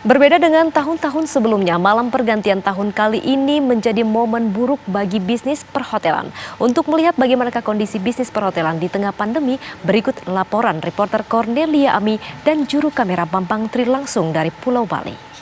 Berbeda dengan tahun-tahun sebelumnya, malam pergantian tahun kali ini menjadi momen buruk bagi bisnis perhotelan. Untuk melihat bagaimana kondisi bisnis perhotelan di tengah pandemi, berikut laporan reporter Cornelia Ami dan juru kamera Bambang Tri langsung dari Pulau Bali.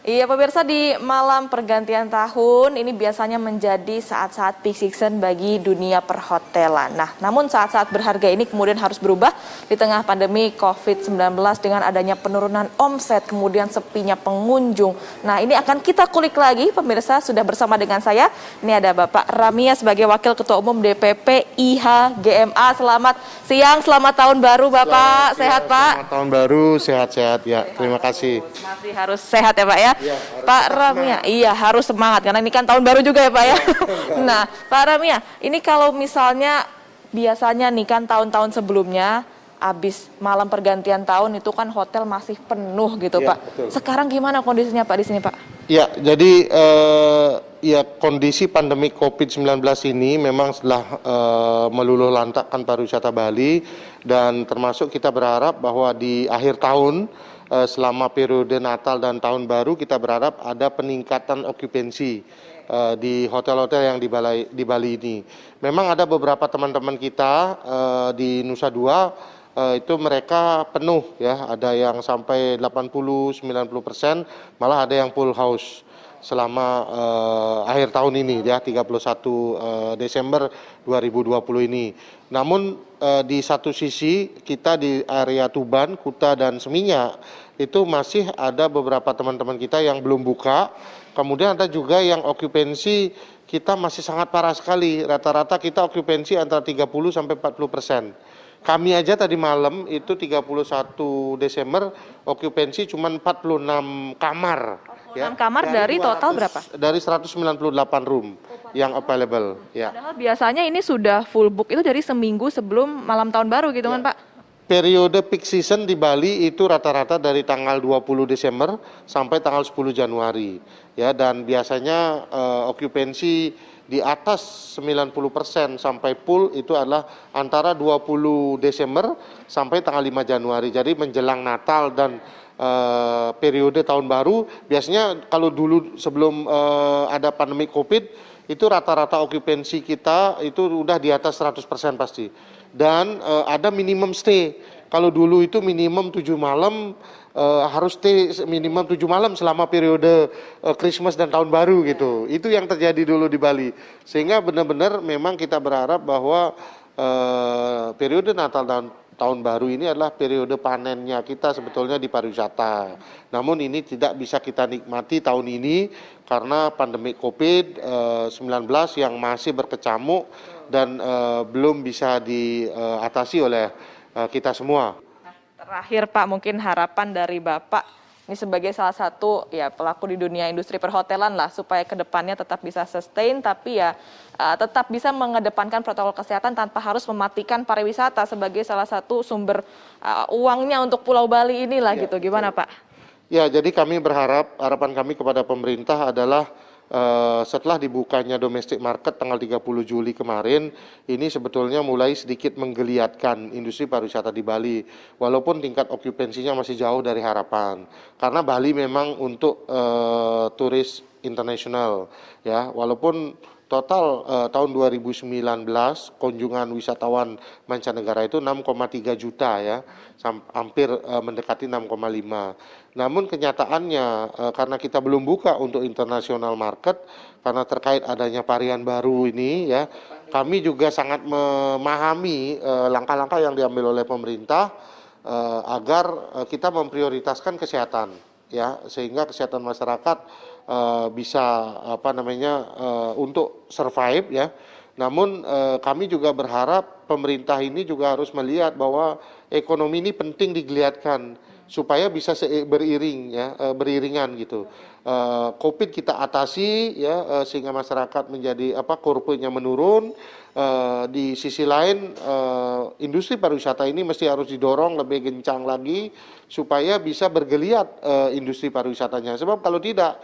Iya pemirsa, di malam pergantian tahun ini biasanya menjadi saat-saat peak season bagi dunia perhotelan. Nah, namun saat-saat berharga ini kemudian harus berubah di tengah pandemi COVID-19 dengan adanya penurunan omset, kemudian sepinya pengunjung. Nah, ini akan kita kulik lagi pemirsa, sudah bersama dengan saya. Ini ada Bapak Ramia sebagai Wakil Ketua Umum DPP IHGMA. Selamat siang, selamat tahun baru Bapak. Sehat Pak? Selamat tahun baru, sehat-sehat ya. Terima kasih. Masih harus sehat ya Pak ya? Ya, Pak Ramia, iya harus semangat karena ini kan tahun baru juga ya Pak ya. Nah, Pak Ramia, ini kalau misalnya biasanya nih kan tahun-tahun sebelumnya habis malam pergantian tahun itu kan hotel masih penuh gitu ya, Pak. betul. Sekarang gimana kondisinya Pak di sini Pak? Ya, jadi ya kondisi pandemi COVID-19 ini memang setelah meluluh lantakkan pariwisata Bali, dan termasuk kita berharap bahwa di akhir tahun selama periode Natal dan Tahun Baru kita berharap ada peningkatan okupansi di hotel-hotel yang di Bali ini. Memang ada beberapa teman-teman kita di Nusa Dua itu mereka penuh ya, ada yang sampai 80-90%, malah ada yang full house selama akhir tahun ini ya, 31 Desember 2020 ini. Namun di satu sisi kita di area Tuban, Kuta dan Seminyak itu masih ada beberapa teman-teman kita yang belum buka. Kemudian ada juga yang okupansi kita masih sangat parah sekali. Rata-rata kita okupansi antara 30-40%. Kami aja tadi malam itu 31 Desember okupansi cuma 46 kamar. 46 kamar dari total berapa? Dari 198 room yang available. Ya. Padahal biasanya ini sudah full book itu dari seminggu sebelum malam tahun baru gitu kan Pak? Periode peak season di Bali itu rata-rata dari tanggal 20 Desember sampai tanggal 10 Januari. Ya, dan biasanya okupansi di atas 90% sampai full itu adalah antara 20 Desember sampai tanggal 5 Januari. Jadi menjelang Natal dan periode tahun baru, biasanya kalau dulu sebelum ada pandemi Covid, itu rata-rata okupansi kita itu udah di atas 100% pasti. Dan ada minimum stay. Kalau dulu itu minimum 7 malam, harus stay minimum 7 malam selama periode Christmas dan Tahun Baru gitu. Itu yang terjadi dulu di Bali. Sehingga benar-benar memang kita berharap bahwa periode Natal dan Tahun Baru ini adalah periode panennya kita sebetulnya di pariwisata. Namun ini tidak bisa kita nikmati tahun ini karena pandemi COVID-19 yang masih berkecamuk dan belum bisa diatasi oleh kita semua. Terakhir Pak, mungkin harapan dari Bapak ini sebagai salah satu ya pelaku di dunia industri perhotelan lah, supaya kedepannya tetap bisa sustain tapi ya tetap bisa mengedepankan protokol kesehatan tanpa harus mematikan pariwisata sebagai salah satu sumber uangnya untuk Pulau Bali inilah ya, gitu. Gimana Pak? Ya, jadi kami berharap, harapan kami kepada pemerintah adalah setelah dibukanya domestic market tanggal 30 Juli kemarin, ini sebetulnya mulai sedikit menggeliatkan industri pariwisata di Bali, walaupun tingkat okupansinya masih jauh dari harapan. Karena Bali memang untuk turis internasional, ya, walaupun total tahun 2019 kunjungan wisatawan mancanegara itu 6,3 juta ya, hampir mendekati 6,5. Namun kenyataannya karena kita belum buka untuk international market karena terkait adanya varian baru ini ya, kami juga sangat memahami langkah-langkah yang diambil oleh pemerintah agar kita memprioritaskan kesehatan ya, sehingga kesehatan masyarakat bisa untuk survive ya. Namun kami juga berharap pemerintah ini juga harus melihat bahwa ekonomi ini penting digeliatkan supaya bisa beriringan gitu. Covid kita atasi ya, sehingga masyarakat menjadi kurvanya menurun. Di sisi lain industri pariwisata ini mesti harus didorong lebih kencang lagi supaya bisa bergeliat industri pariwisatanya. Sebab kalau tidak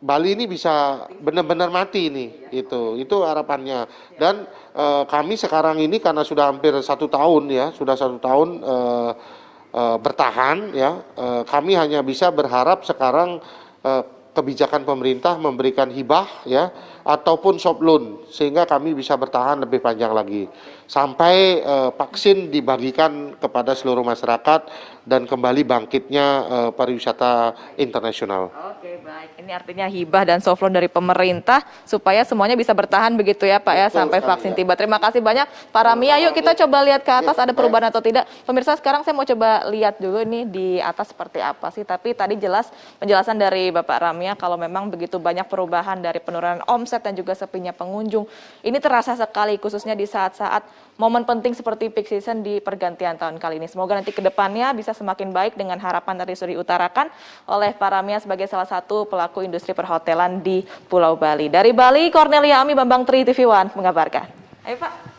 Bali ini bisa benar-benar mati ini, itu harapannya. Dan kami sekarang ini karena sudah hampir 1 tahun ya, sudah 1 tahun bertahan ya. Kami hanya bisa berharap sekarang kebijakan pemerintah memberikan hibah ya ataupun soft loan sehingga kami bisa bertahan lebih panjang lagi sampai vaksin dibagikan kepada seluruh masyarakat dan kembali bangkitnya pariwisata internasional. Oke, baik. Ini artinya hibah dan soft loan dari pemerintah supaya semuanya bisa bertahan begitu ya Pak ya sampai vaksin tiba. Terima kasih banyak Pak Rami. Yuk kita coba lihat ke atas ada perubahan atau tidak. Pemirsa, sekarang saya mau coba lihat dulu nih di atas seperti apa sih. Tapi tadi jelas penjelasan dari Bapak Ramia kalau memang begitu banyak perubahan dari penurunan omset dan juga sepinya pengunjung. Ini terasa sekali khususnya di saat-saat momen penting seperti peak season di pergantian tahun kali ini. Semoga nanti ke depannya bisa semakin baik dengan harapan tadi sudah diutarakan oleh Pak Ramia sebagai salah satu pelaku industri perhotelan di Pulau Bali. Dari Bali, Cornelia Ami, Bambang Tri, TV One mengabarkan. Ayo Pak.